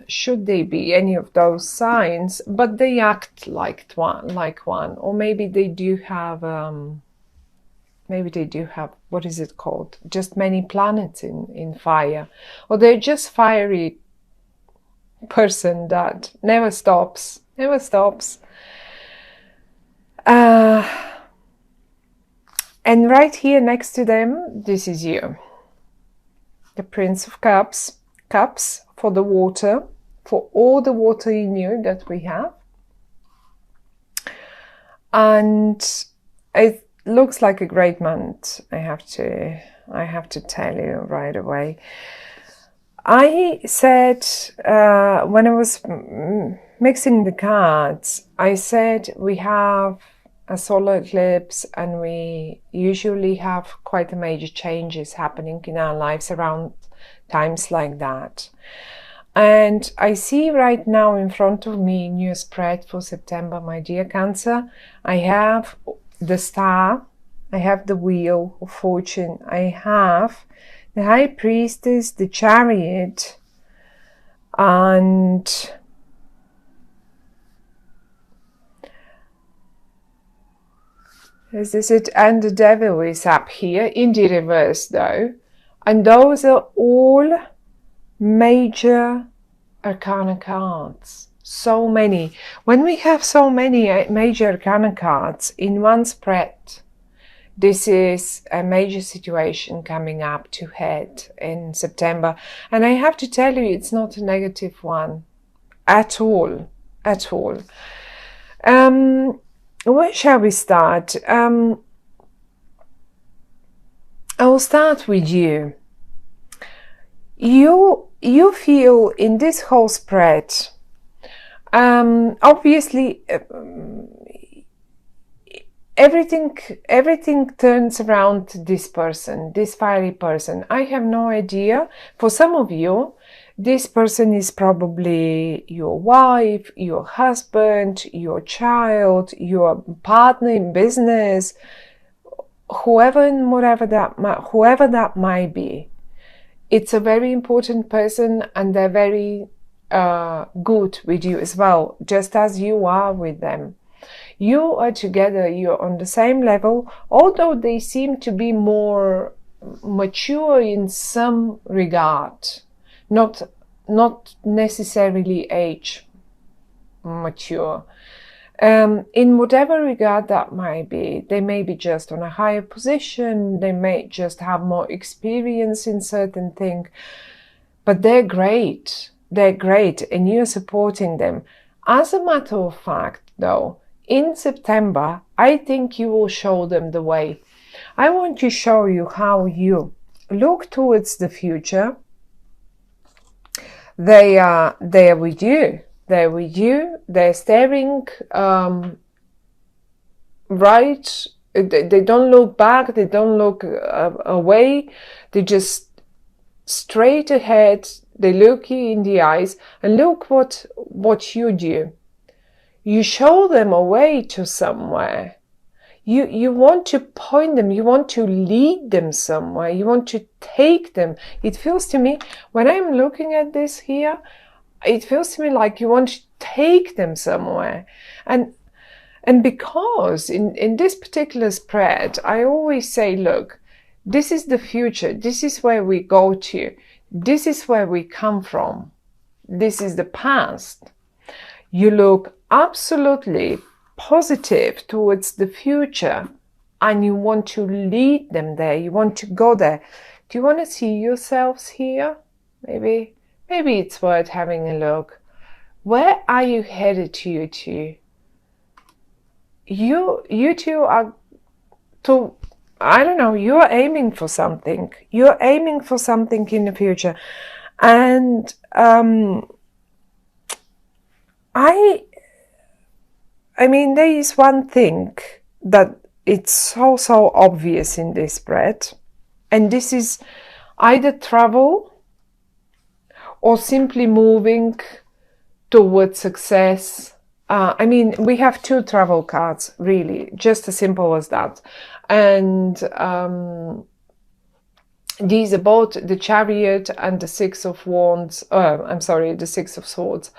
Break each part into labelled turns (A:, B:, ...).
A: should they be any of those signs, but they act like one, or maybe they do have what is it called? Just many planets in fire, or they're just fiery person that never stops. And right here next to them, this is you, the Prince of Cups. Cups for the water, for all the water in you that we have. And it looks like a great month, I have to tell you right away. I said, when I was mixing the cards, I said we have a solar eclipse and we usually have quite a major changes happening in our lives around times like that. And I see right now in front of me in your spread for September, my dear Cancer, I have the Star, I have the Wheel of Fortune, I have the High Priestess, the Chariot, and this is it, and the Devil is up here in the reverse though. And those are all major arcana cards. So many. When we have so many major arcana cards in one spread, this is a major situation coming up to head in September. And I have to tell you, it's not a negative one at all. Where shall we start? I'll start with you. You feel in this whole spread, obviously, everything turns around this person, this fiery person. I have no idea. For some of you, this person is probably your wife, your husband, your child, your partner in business, whoever that might be. It's a very important person, and they're very good with you as well, just as you are with them. You are together, you're on the same level, although they seem to be more mature in some regard, not necessarily age mature. In whatever regard that might be, they may be just on a higher position, they may just have more experience in certain things, but they're great, and you're supporting them. As a matter of fact, though, in September, I think you will show them the way. I want to show you how you look towards the future. They are with you. They're staring right. They don't look back. They don't look away. They just straight ahead. They look you in the eyes, and look what you do. You show them a way to somewhere. You want to point them, you want to lead them somewhere, you want to take them. It feels to me, when I'm looking at this here, it feels to me like you want to take them somewhere. And because in this particular spread, I always say, look, this is the future, this is where we go to, this is where we come from, this is the past. You look absolutely positive towards the future, and you want to lead them there, you want to go there. Do you want to see yourselves here? Maybe it's worth having a look. Where are you headed to? You two are to, I don't know, you're aiming for something. You're aiming for something in the future. And I mean, there is one thing that it's so obvious in this spread, and this is either travel or simply moving towards success. I mean, we have 2 travel cards, really, just as simple as that. And These are both the Chariot and the Six of Wands. The Six of Swords.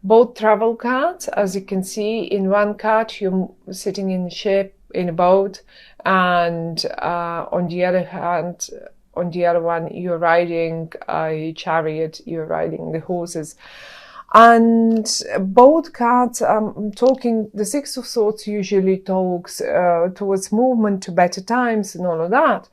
A: Both travel cards. As you can see, in one card you're sitting in a ship, in a boat, and on the other hand, on the other one, you're riding a chariot, you're riding the horses. And both cards, talking, the Six of Swords usually talks towards movement to better times and all of that,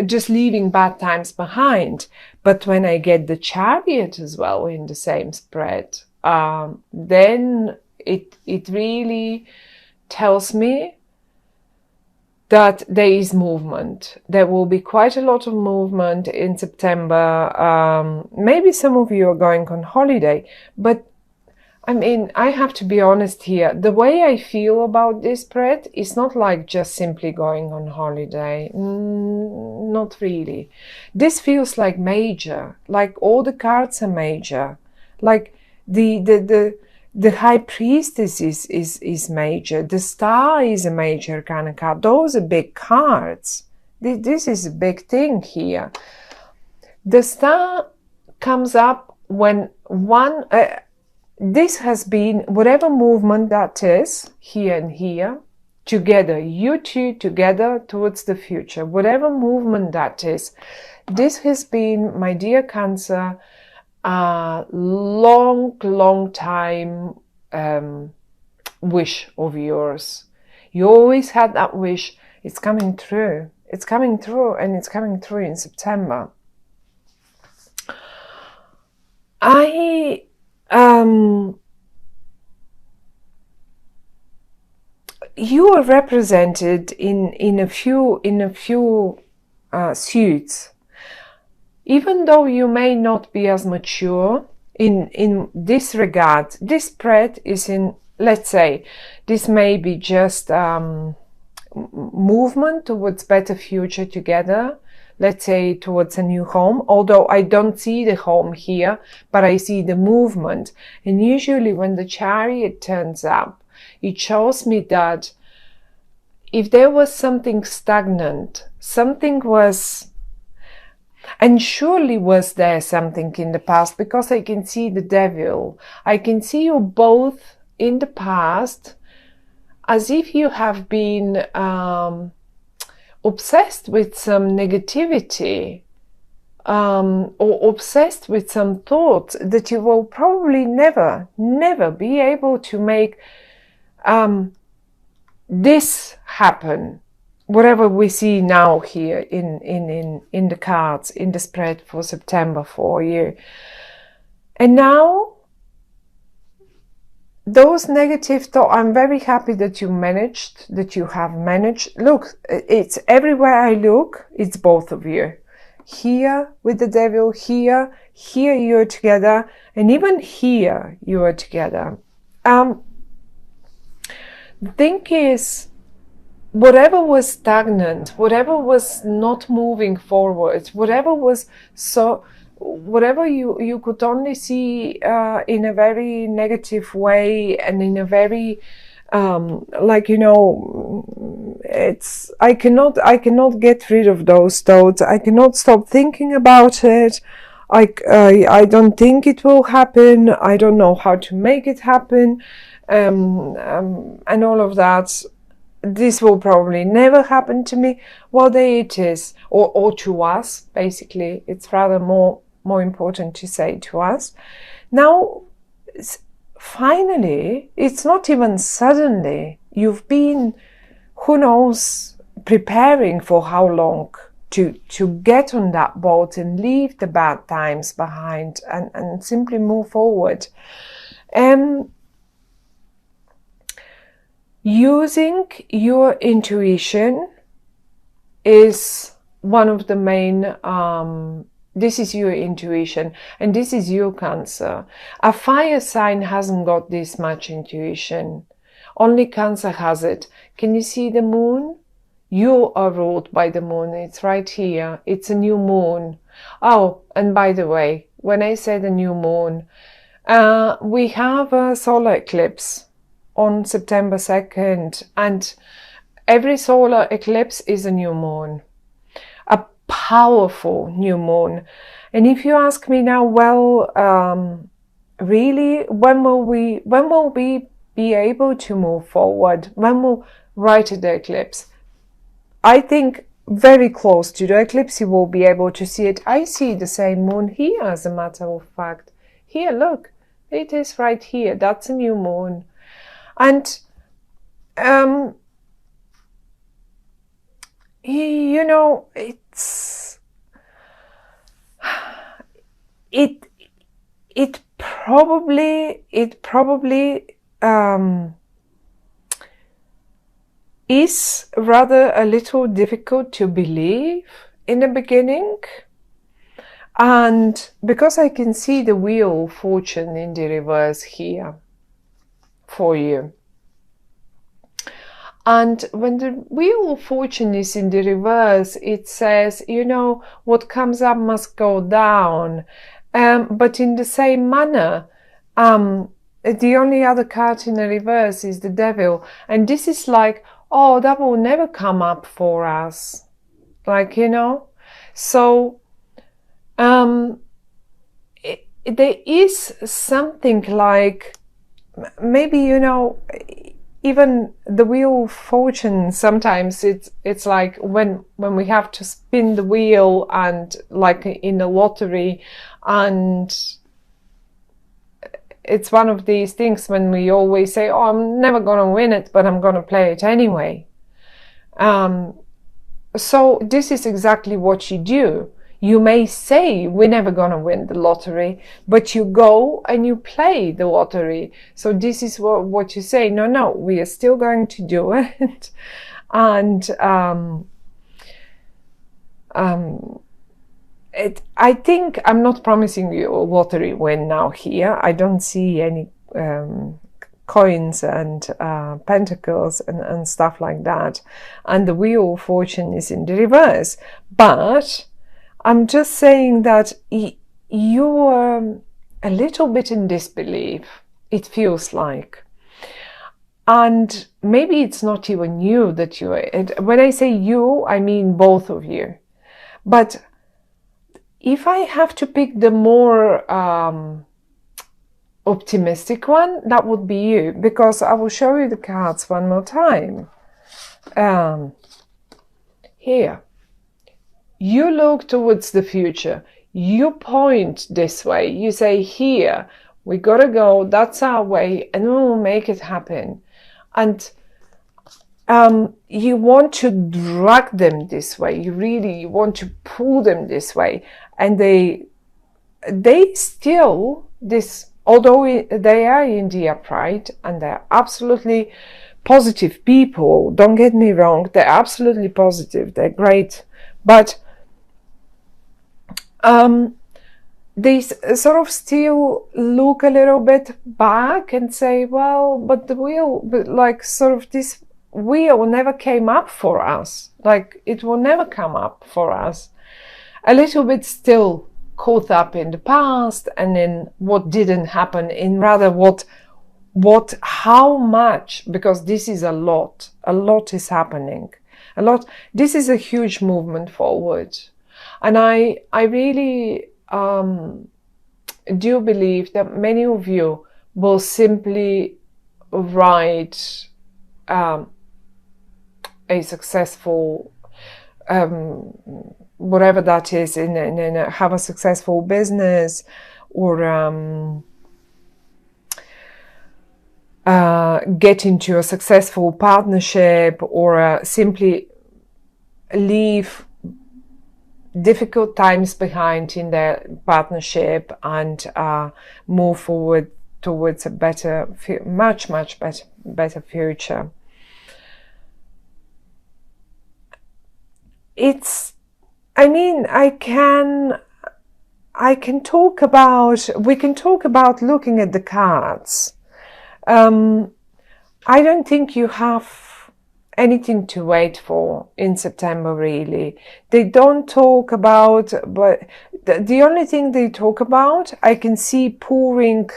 A: just leaving bad times behind. But when I get the Chariot as well in the same spread, then it really tells me that there is movement. There will be quite a lot of movement in September. Maybe some of you are going on holiday, but I mean, I have to be honest here. The way I feel about this spread is not like just simply going on holiday. Not really. This feels like major, like all the cards are major. Like the High Priestess is major. The Star is a major kind of card. Those are big cards. This is a big thing here. The Star comes up when one... this has been, whatever movement that is, here and here, together, you two together towards the future, whatever movement that is, this has been, my dear Cancer, a long time wish of yours. You always had that wish. It's coming through. It's coming through, and it's coming through in September. You are represented in a few suits. Even though you may not be as mature in this regard, this spread is in, let's say, this may be just movement towards better future together. Let's say towards a new home, although I don't see the home here, but I see the movement. And usually when the Chariot turns up, it shows me that if there was something stagnant, something was, and surely was there something in the past, because I can see the Devil. I can see you both in the past as if you have been obsessed with some negativity, or obsessed with some thoughts that you will probably never be able to make this happen. Whatever we see now here in the cards, in the spread for September for you. And now, those negative thoughts, I'm very happy that you have managed. Look, it's everywhere I look, it's both of you. Here with the Devil, here you're together, and even here you are together. The thing is, whatever was stagnant, whatever was not moving forward, whatever you could only see in a very negative way, and in a very I cannot get rid of those thoughts. I cannot stop thinking about it. I don't think it will happen. I don't know how to make it happen, and all of that. This will probably never happen to me. Well, there it is, or to us. Basically, it's rather more important to say to us. Now, finally, it's not even suddenly. You've been, who knows, preparing for how long to get on that boat and leave the bad times behind and simply move forward. Using your intuition is one of the main, this is your intuition, and this is your Cancer. A fire sign hasn't got this much intuition. Only Cancer has it. Can you see the moon? You are ruled by the moon. It's right here. It's a new moon. Oh, and by the way, when I say the new moon, we have a solar eclipse on September 2nd, and every solar eclipse is a new moon. powerful new moon. And if you ask me now, well, really, when will we be able to move forward? When will right at the eclipse? I think very close to the eclipse you will be able to see it. I see the same moon here, as a matter of fact. Here, look, it is right here. That's a new moon. And you know, it probably is rather a little difficult to believe in the beginning. And because I can see the wheel of fortune in the reverse here for you. And when the wheel of fortune is in the reverse, it says, you know, what comes up must go down. But in the same manner, the only other card in the reverse is the devil. And this is like, oh, that will never come up for us. Like, you know, so there is something like, maybe, you know, even the wheel of fortune, sometimes it's like when we have to spin the wheel, and like in a lottery, and it's one of these things when we always say, oh, I'm never going to win it, but I'm going to play it anyway. So this is exactly what you do. You may say, we're never going to win the lottery, but you go and you play the lottery. So this is what you say, no, we are still going to do it. And I think I'm not promising you a lottery win now here. I don't see any coins and pentacles and stuff like that. And the wheel of fortune is in the reverse. But I'm just saying that you're a little bit in disbelief, it feels like. And maybe it's not even you that you are. When I say you, I mean both of you. But if I have to pick the more optimistic one, that would be you. Because I will show you the cards one more time. Here. You look towards the future. You point this way. You say, here, we gotta go. That's our way, and we will make it happen. And you want to drag them this way. You really want to pull them this way. And they still, although they are in the upright and they're absolutely positive people, don't get me wrong, they're absolutely positive. They're great. But they sort of still look a little bit back and say, well, but the wheel, like sort of this wheel never came up for us. Like it will never come up for us. A little bit still caught up in the past and in what didn't happen, in rather how much, because this is a lot is happening. This is a huge movement forward. And I really do believe that many of you will simply write a successful, whatever that is, have a successful business, or get into a successful partnership, or simply leave difficult times behind in their partnership and move forward towards a better, much better future. We can talk about looking at the cards. I don't think you have anything to wait for in September, really. They don't talk about, but the only thing they talk about, I can see pouring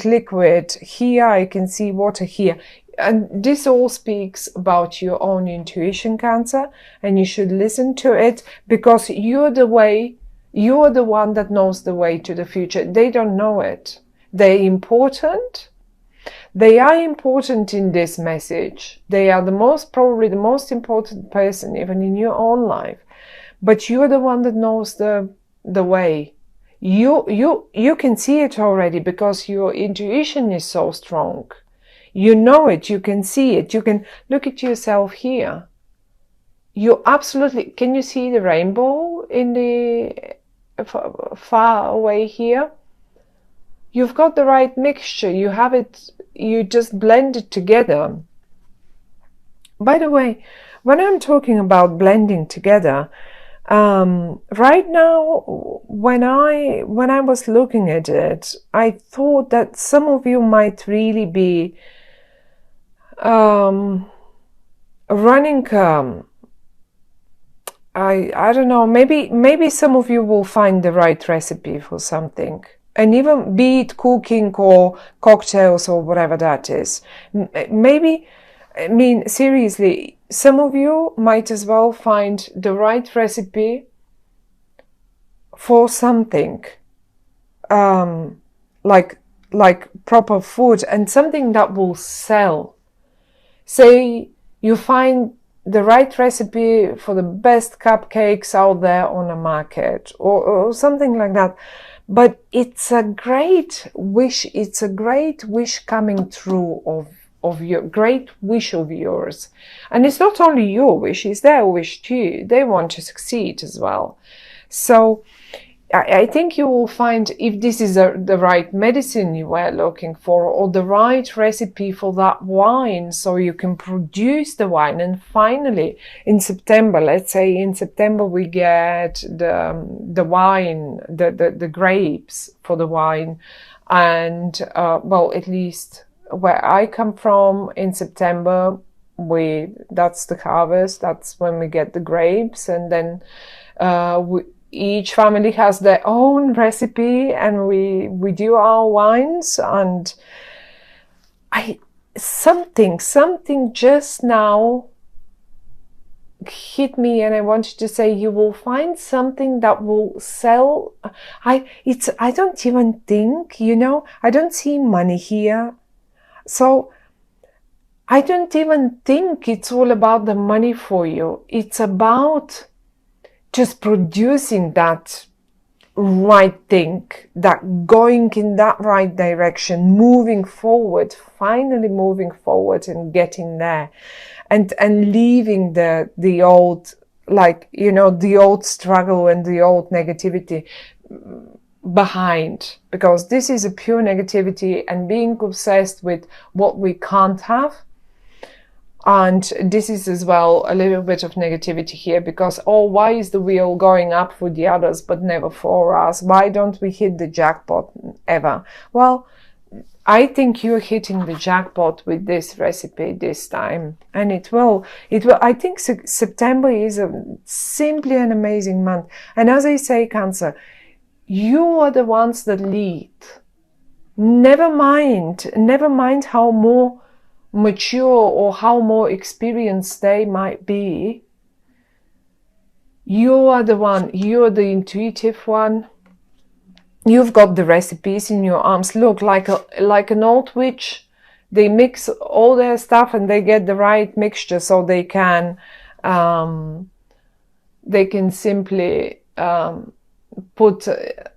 A: liquid here, I can see water here. and this all speaks about your own intuition, Cancer, and you should listen to it, because you're the one that knows the way to the future. They don't know it. They're important. They are important in this message. They are probably the most important person, even in your own life. But you're the one that knows the way. You can see it already, because your intuition is so strong. You know it, you can see it, you can look at yourself here. You absolutely, can you see the rainbow in the far away here? You've got the right mixture, you have it, you just blend it together. By the way, when I'm talking about blending together, right now, when I was looking at it, I thought that some of you might really be running, I don't know, maybe some of you will find the right recipe for something, and even be it cooking or cocktails or whatever that is. Maybe, I mean, seriously, some of you might as well find the right recipe for something, like proper food, and something that will sell. Say you find the right recipe for the best cupcakes out there on the market, or something like that. But it's a great wish. It's a great wish coming true of your great wish of yours. And it's not only your wish, it's their wish too. They want to succeed as well. So I think you will find, if this is the right medicine you were looking for, or the right recipe for that wine, so you can produce the wine. And finally, in September, let's say in September, we get the wine, the grapes for the wine. And, well, at least where I come from, in September, that's the harvest. That's when we get the grapes. And then, each family has their own recipe, and we do our wines. And something just now hit me, and I wanted to say, you will find something that will sell. I don't even think, I don't see money here. So I don't even think it's all about the money for you. It's about just producing that right thing, that going in that right direction, moving forward, finally moving forward and getting there, and leaving the old, the old struggle and the old negativity behind, because this is a pure negativity, and being obsessed with what we can't have. And this is as well a little bit of negativity here, because, why is the wheel going up for the others but never for us? Why don't we hit the jackpot ever? Well, I think you're hitting the jackpot with this recipe this time, and it will. I think September is simply an amazing month. And as I say, Cancer, you are the ones that lead. Never mind how more mature or how more experienced they might be. You are the one, you're the intuitive one. You've got the recipes in your arms. Look, like an old witch, they mix all their stuff and they get the right mixture, so they can simply put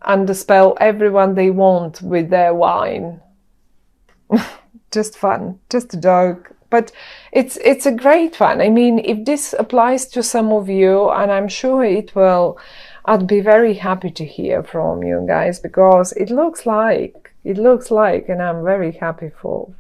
A: under spell everyone they want with their wine. Just fun, just a joke, but it's a great one. I mean, if this applies to some of you, and I'm sure it will, I'd be very happy to hear from you guys, because it looks like, and I'm very happy for